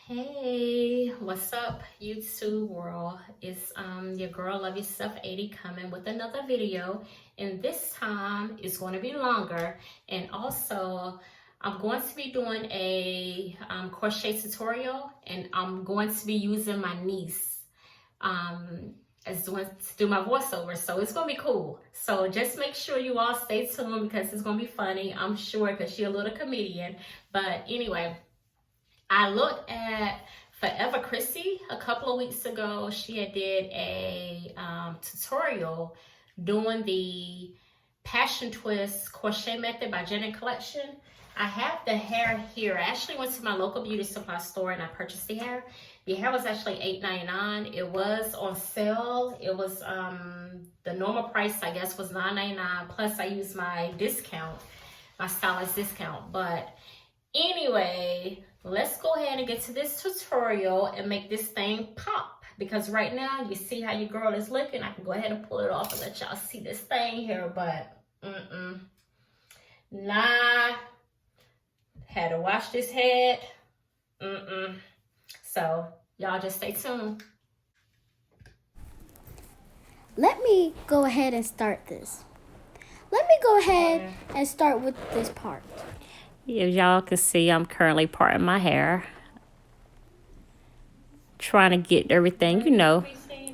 Hey, what's up, YouTube world? It's your girl Love Yourself 80 coming with another video, and this time it's going to be longer. And also, I'm going to be doing a crochet tutorial, and I'm going to be using my niece as to do my voiceover, so it's gonna be cool. So just make sure you all stay tuned because it's gonna be funny, I'm sure, because she's a little comedian. But anyway, I looked at ForeverCryssy a couple of weeks ago. She had did a tutorial doing the Passion Twist crochet method by Janet Collection. I have the hair here. I actually went to my local beauty supply store and I purchased the hair. The hair was actually $8.99. It was on sale. It was the normal price, I guess, was $9.99. Plus I used my discount, my stylist discount. But anyway, let's go ahead and get to this tutorial and make this thing pop. Because right now, you see how your girl is looking. I can go ahead and pull it off and let y'all see this thing here. But, nah. Had to wash this head. So, y'all just stay tuned. Let me go ahead and start this. Let me go ahead and start with this part. As y'all can see, I'm currently parting my hair. Trying to get everything, you know,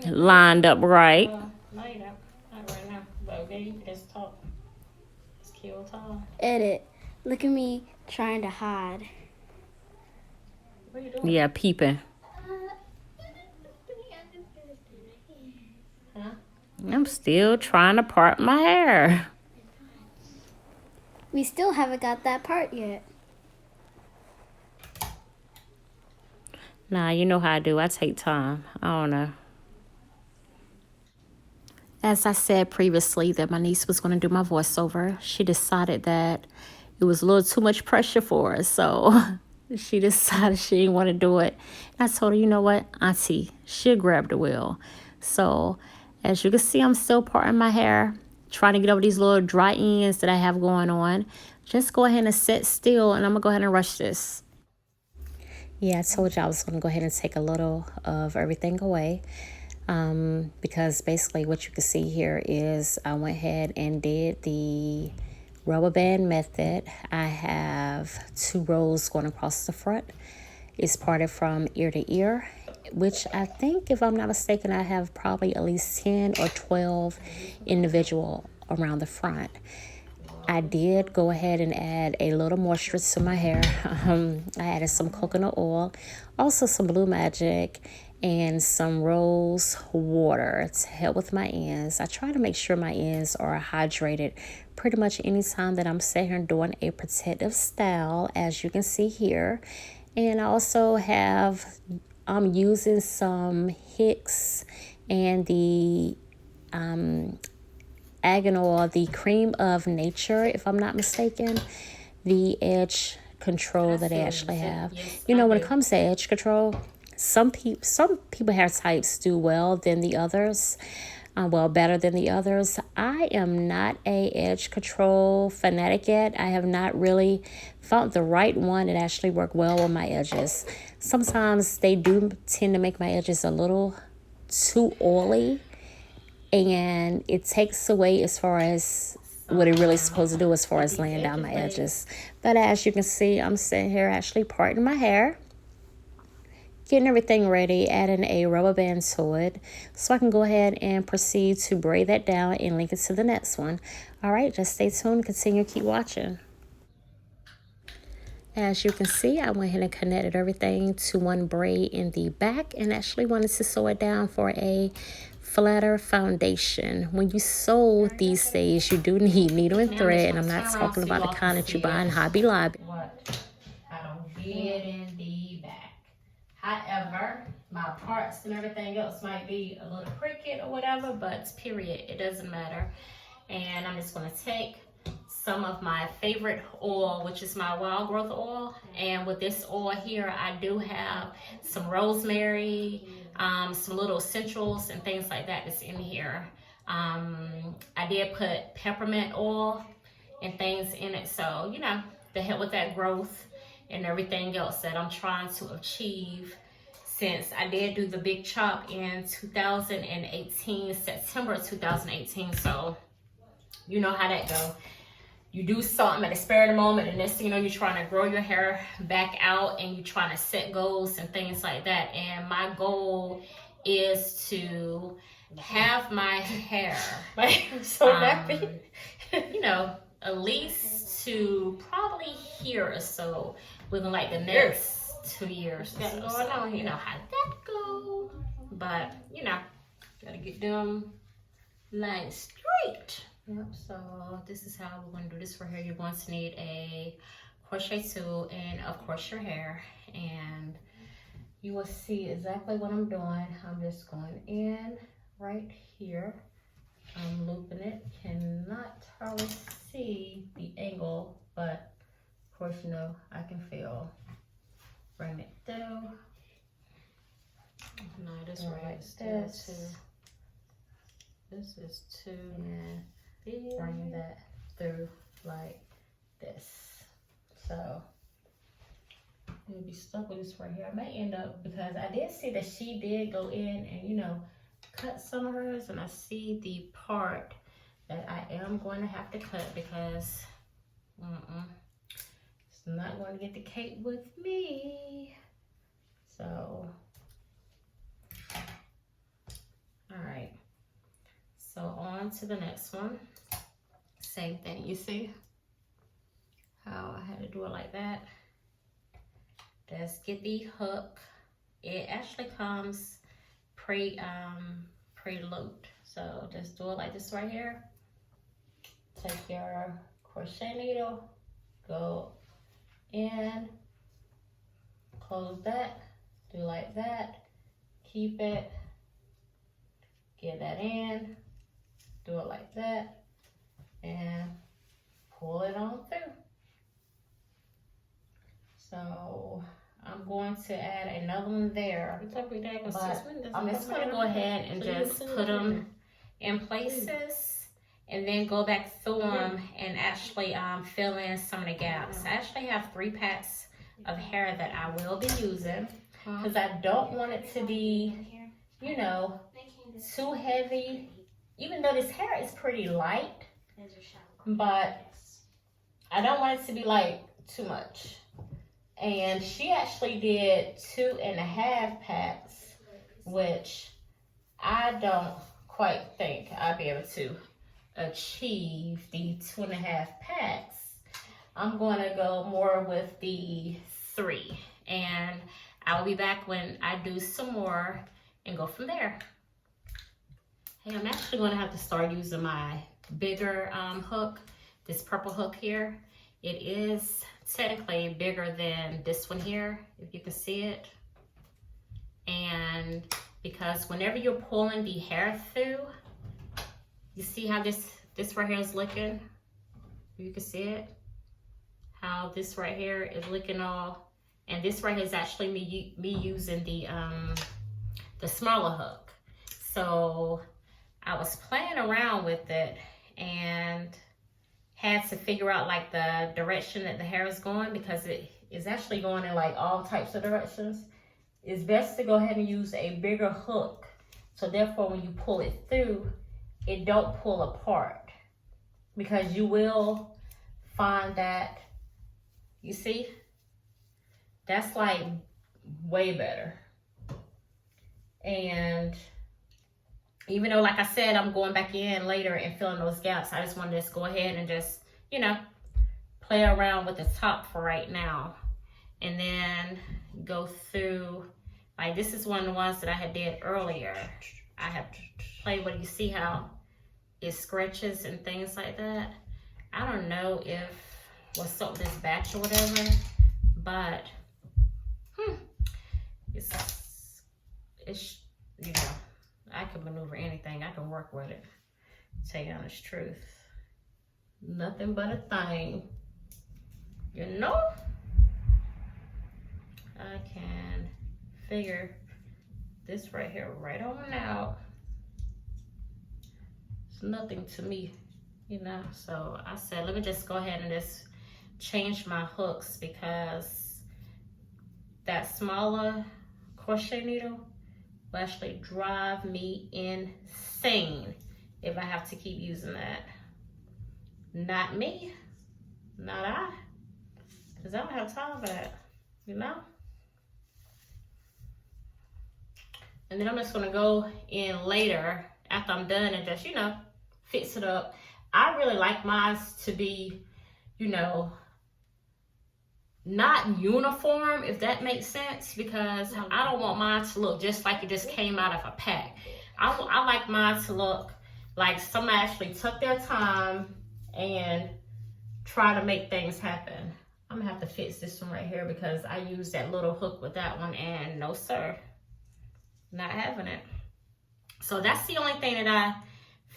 lined up right. Not right now, but okay, you can just talk. Just kill time. Edit. Look at me trying to hide. What are you doing? Yeah, peeping. Huh? I'm still trying to part my hair. We still haven't got that part yet. Nah, you know how I do. I take time. I don't know. As I said previously that my niece was going to do my voiceover, she decided that it was a little too much pressure for her. So she decided she didn't want to do it. And I told her, you know what, Auntie, she'll grab the wheel. So as you can see, I'm still parting my hair, trying to get over these little dry ends that I have going on. Just go ahead and sit still, and I'm going to go ahead and rush this. Yeah, I told you I was going to go ahead and take a little of everything away. Because basically what you can see here is I went ahead and did the rubber band method. I have 2 rows going across the front. It's parted from ear to ear, which I think, if I'm not mistaken, I have probably at least 10 or 12 individual around the front. I did go ahead and add a little moisture to my hair. I added some coconut oil, also some Blue Magic, and some rose water to help with my ends. I try to make sure my ends are hydrated pretty much anytime that I'm sitting here doing a protective style, as you can see here. And I also I'm using some Hicks and the Argan oil, the Creme of Nature, if I'm not mistaken, the edge control that they actually have. You know, when it comes to edge control, some people hair types do well than the others, better than the others. I am not a edge control fanatic yet. I have not really found the right one that actually work well with my edges. Sometimes they do tend to make my edges a little too oily, and it takes away as far as what it really is supposed to do as far as laying down my edges. But as you can see, I'm sitting here actually parting my hair, getting everything ready, adding a rubber band to it so I can go ahead and proceed to braid that down and link it to the next one. All right, just stay tuned, continue, keep watching. As you can see, I went ahead and connected everything to one braid in the back and actually wanted to sew it down for a flatter foundation. When you sew these days, you do need needle and thread, and I'm not talking about the kind that you buy in Hobby Lobby. What I did in the back. However, my parts and everything else might be a little crooked or whatever, but period, it doesn't matter. And I'm just going to take some of my favorite oil, which is my wild growth oil, and with this oil here, I do have some rosemary, some little essentials and things like that that's in here. I did put peppermint oil and things in it, so you know, to help with that growth and everything else that I'm trying to achieve, since I did do the big chop in 2018, September 2018. So you know how that go. You do something at the spur of the moment, and next thing you know, you're trying to grow your hair back out, and you're trying to set goals and things like that. And my goal is to have my hair, like, so nappy. you know, at least to probably here or so within like the next 2 years. What's going on? You know how that go. But you know, gotta get them lines straight. Yep, so this is how we're going to do this for hair. You're going to need a crochet tool and of course your hair, and you will see exactly what I'm doing. I'm just going in right here. I'm looping it. Cannot hardly see the angle, but of course, you know, I can feel. Bring it through. No, this right, this is two, and bring that through like this. So you'll be stuck with this right here. I may end up, because I did see that she did go in and, you know, cut some of hers, and I see the part that I am going to have to cut because it's not going to get the cake with me. So all right, so on to the next one. Same thing. You see how I had to do it like that? Just get the hook. It actually comes preloaded. So just do it like this right here. Take your crochet needle, go in, close that, do like that, keep it, get that in, do it like that, and pull it on through. So I'm going to add another one there, but I'm just going to go ahead and just put them in places and then go back through them and actually fill in some of the gaps. I actually have 3 packs of hair that I will be using because I don't want it to be, you know, too heavy. Even though this hair is pretty light, but I don't want it to be like too much. And she actually did 2.5 packs, which I don't quite think I'll be able to achieve the 2.5 packs. I'm going to go more with the 3, and I'll be back when I do some more and go from there. Hey, I'm actually going to have to start using my bigger hook, this purple hook here. It is technically bigger than this one here, if you can see it. And because whenever you're pulling the hair through, you see how this right here is looking? You can see it? How this right here is looking all, and this right here is actually me using the smaller hook. So I was playing around with it and had to figure out like the direction that the hair is going, because it is actually going in like all types of directions. It's best to go ahead and use a bigger hook, so therefore when you pull it through, it don't pull apart, because you will find that, you see, that's like way better. And even though, like I said, I'm going back in later and filling those gaps, I just wanted to just go ahead and just, you know, play around with the top for right now. And then go through, like this is one of the ones that I had did earlier. I have played with, you see how it scratches and things like that. I don't know if what's up with this batch or whatever, but it's you know, I can maneuver anything. I can work with it. To tell you the honest truth, nothing but a thing. You know, I can figure this right here right on out. It's nothing to me, you know. So I said, let me just go ahead and just change my hooks, because that smaller crochet needle will actually drive me insane if I have to keep using that. Not me, not I, because I don't have time for that, you know? And then I'm just gonna go in later after I'm done and just, you know, fix it up. I really like mine to be, you know, not uniform, if that makes sense, because I don't want mine to look just like it just came out of a pack. I like mine to look like somebody actually took their time and try to make things happen. I'm gonna have to fix this one right here because I used that little hook with that one, and no sir, not having it. So that's the only thing that I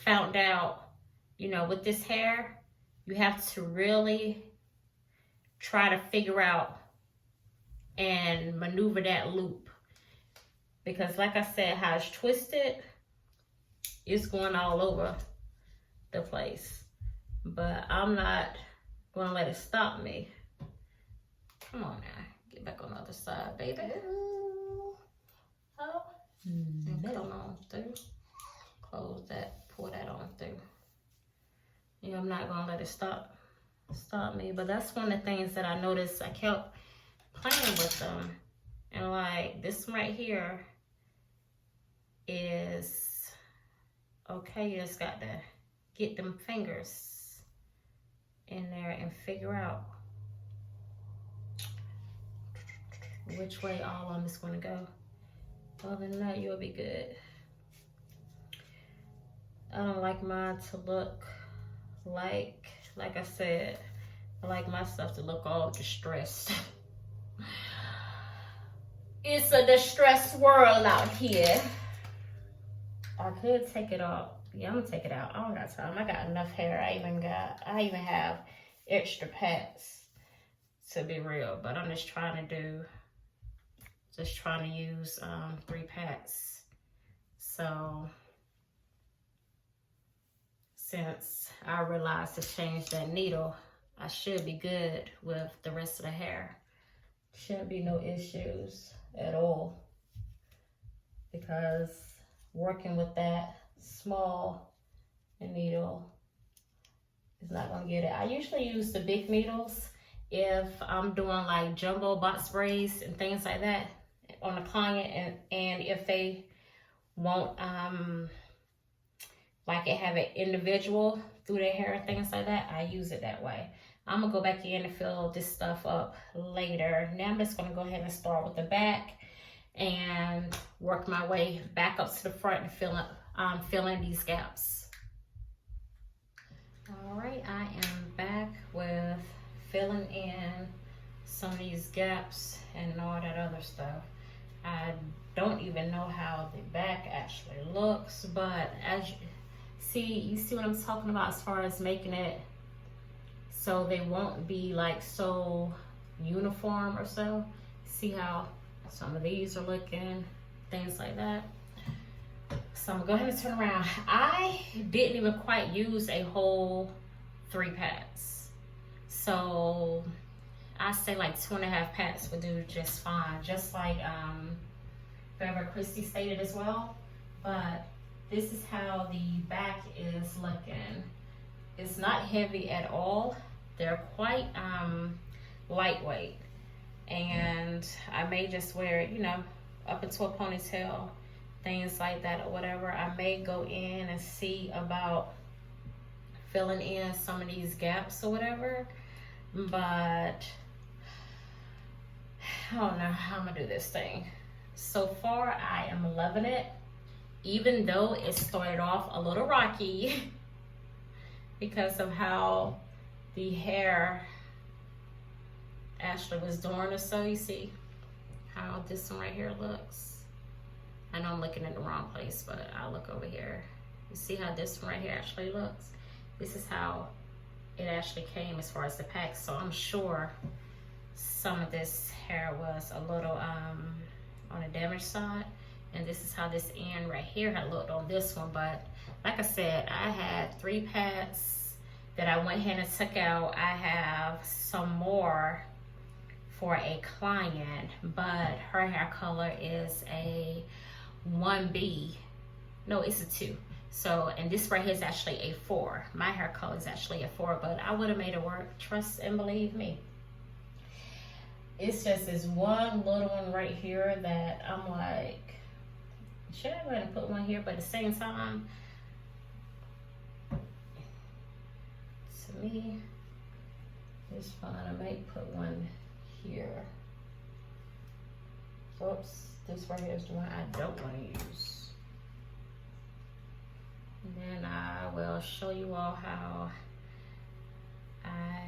found out, you know, with this hair. You have to really try to figure out and maneuver that loop, because like I said, how it's twisted, it's going all over the place. But I'm not gonna let it stop me. Come on now, get back on the other side, baby. Oh, and come on through. Close that, pull that on through. Yeah, I'm not gonna let it stop me. But that's one of the things that I noticed. I kept playing with them, and like this one right here is okay. You just got to get them fingers in there and figure out which way all of them is going to go. Other than that, you'll be good. I don't like mine to look like I said, I like my stuff to look all distressed. It's a distressed world out here. I could take it off. Yeah, I'm gonna take it out. I don't got time. I got enough hair. I even have extra packs, to be real. But I'm just trying to use 3 packs. So since I realized to change that needle, I should be good with the rest of the hair. Shouldn't be no issues at all, because working with that small needle is not gonna get it. I usually use the big needles if I'm doing like jumbo box braids and things like that on a client, and if they won't like it have an individual through their hair and things like that, I use it that way. I'm gonna go back in and fill this stuff up later. Now I'm just gonna go ahead and start with the back and work my way back up to the front and fill in these gaps. All right, I am back with filling in some of these gaps and all that other stuff. I don't even know how the back actually looks, but as you see what I'm talking about as far as making it so they won't be like so uniform or so. See how some of these are looking, things like that. So I'm gonna go ahead and turn around. I didn't even quite use a whole 3 packs. So I say like 2.5 packs would do just fine, just like ForeverCryssy stated as well. But this is how the back is looking. It's not heavy at all. They're quite lightweight, and I may just wear it, you know, up into a ponytail, things like that or whatever. I may go in and see about filling in some of these gaps or whatever, but I don't know how I'm gonna do this thing. So far I am loving it, even though it started off a little rocky because of how the hair actually was doing or so. You see how this one right here looks? I know I'm looking in the wrong place, but I'll look over here. You see how this one right here actually looks? This is how it actually came as far as the pack. So I'm sure some of this hair was a little on the damaged side, and this is how this end right here had looked on this one. But like I said, I had 3 packs that I went ahead and took out. I have some more for a client, but her hair color is a 1B. No, it's a 2. So, and this right here is actually a 4. My hair color is actually a 4, but I would have made it work. Trust and believe me. It's just this one little one right here that I'm like, should I go ahead and put one here? But at the same time, to me, it's fine. I might put one here. Oops, this right here is the one I don't want to use. And then I will show you all how I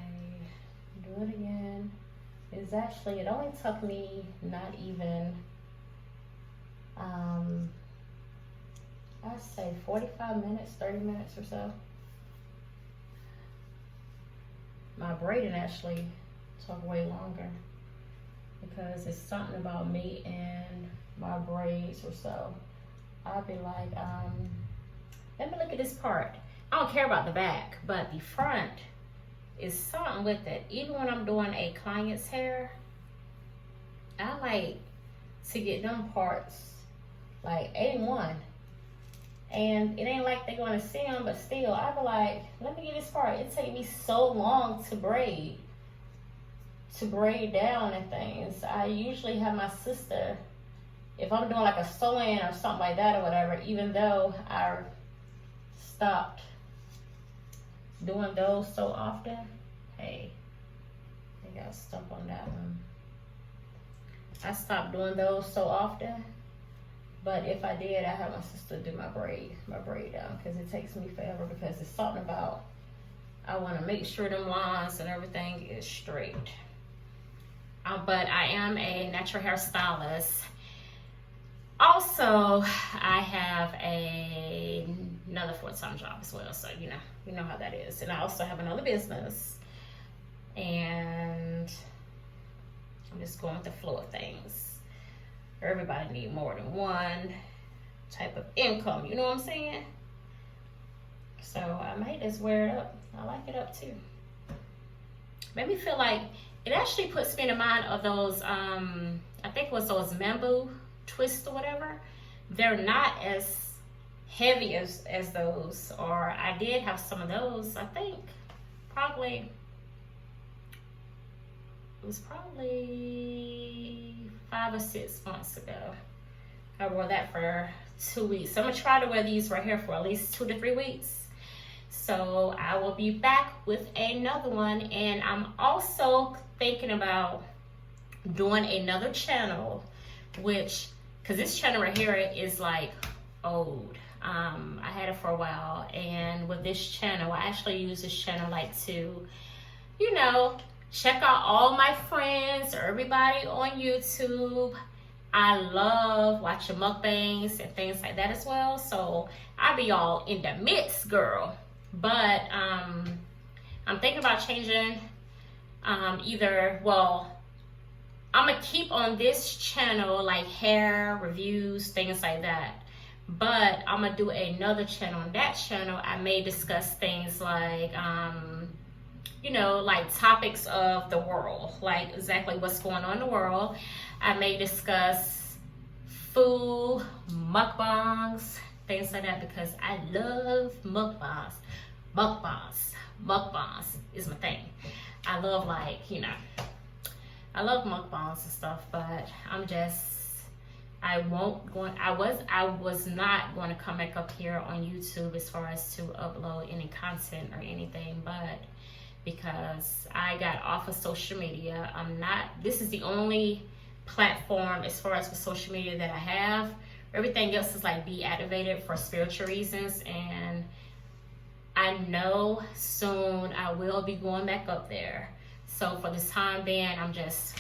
do it again. It's actually, it only took me not even, I'd say 45 minutes, 30 minutes or so. My braiding actually took way longer because it's something about me and my braids or so. I'd be like, let me look at this part. I don't care about the back, but the front is something with it. Even when I'm doing a client's hair, I like to get them parts like A1. And it ain't like they're gonna see them, but still, I be like, let me get this part. It take me so long to braid down and things. I usually have my sister, if I'm doing like a sew-in or something like that or whatever, even though I stopped doing those so often. Hey, I got stuck on that one. I stopped doing those so often, but if I did, I have my sister do my braid down because it takes me forever because it's something about, I want to make sure them lines and everything is straight. But I am a natural hair stylist. Also, I have another full-time job as well, so you know how that is. And I also have another business, and I'm just going with the flow of things. Everybody need more than one type of income, you know what I'm saying? So I might just wear it up. I like it up too. Made me feel like, it actually puts me in mind of those, I think it was those bamboo twist or whatever. They're not as heavy as those, or I did have some of those. I think probably it was probably 5 or 6 months ago. I wore that for 2 weeks. I'm gonna try to wear these right here for at least 2 to 3 weeks. So I will be back with another one, and I'm also thinking about doing another channel, which, because this channel right here is like old. I had it for a while, and with this channel, I actually use this channel like to, you know, check out all my friends or everybody on YouTube. I love watching mukbangs and things like that as well, so I be all in the mix, girl. But I'm thinking about changing either, well, I'm gonna keep on this channel like hair reviews, things like that, but I'm gonna do another channel. On that channel, I may discuss things like you know, like topics of the world, like exactly what's going on in the world. I may discuss food, mukbangs, things like that, because I love mukbangs. Mukbangs is my thing. I love, like, you know, I love mukbangs and stuff, but I was not going to come back up here on YouTube as far as to upload any content or anything, but because I got off of social media, this is the only platform as far as for social media that I have. Everything else is like deactivated for spiritual reasons, and I know soon I will be going back up there. So for this time being, I just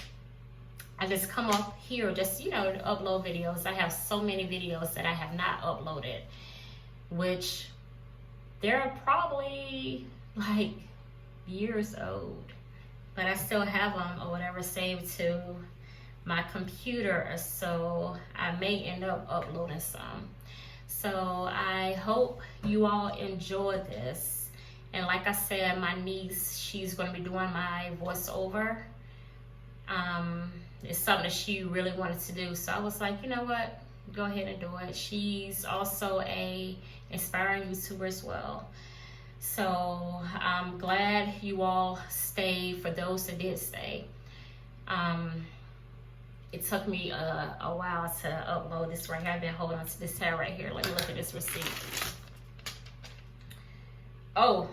come up here just, you know, to upload videos. I have so many videos that I have not uploaded, which they're probably like years old, but I still have them or whatever saved to my computer, so I may end up uploading some. So I hope you all enjoyed this. And like I said, my niece, she's going to be doing my voiceover. It's something that she really wanted to do. So I was like, you know what? Go ahead and do it. She's also a inspiring YouTuber as well. So I'm glad you all stayed, for those that did stay. It took me a while to upload this right here. I've been holding on to this tab right here. Let me look at this receipt. Oh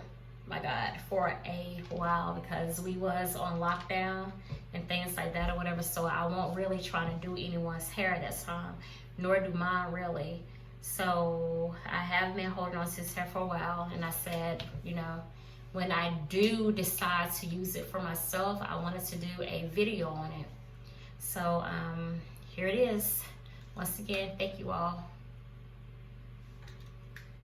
my God, for a while, because we was on lockdown and things like that or whatever. So I won't really try to do anyone's hair at that time, nor do mine really. So I have been holding on to this hair for a while, and I said, you know, when I do decide to use it for myself, I wanted to do a video on it. So here it is. Once again, thank you all.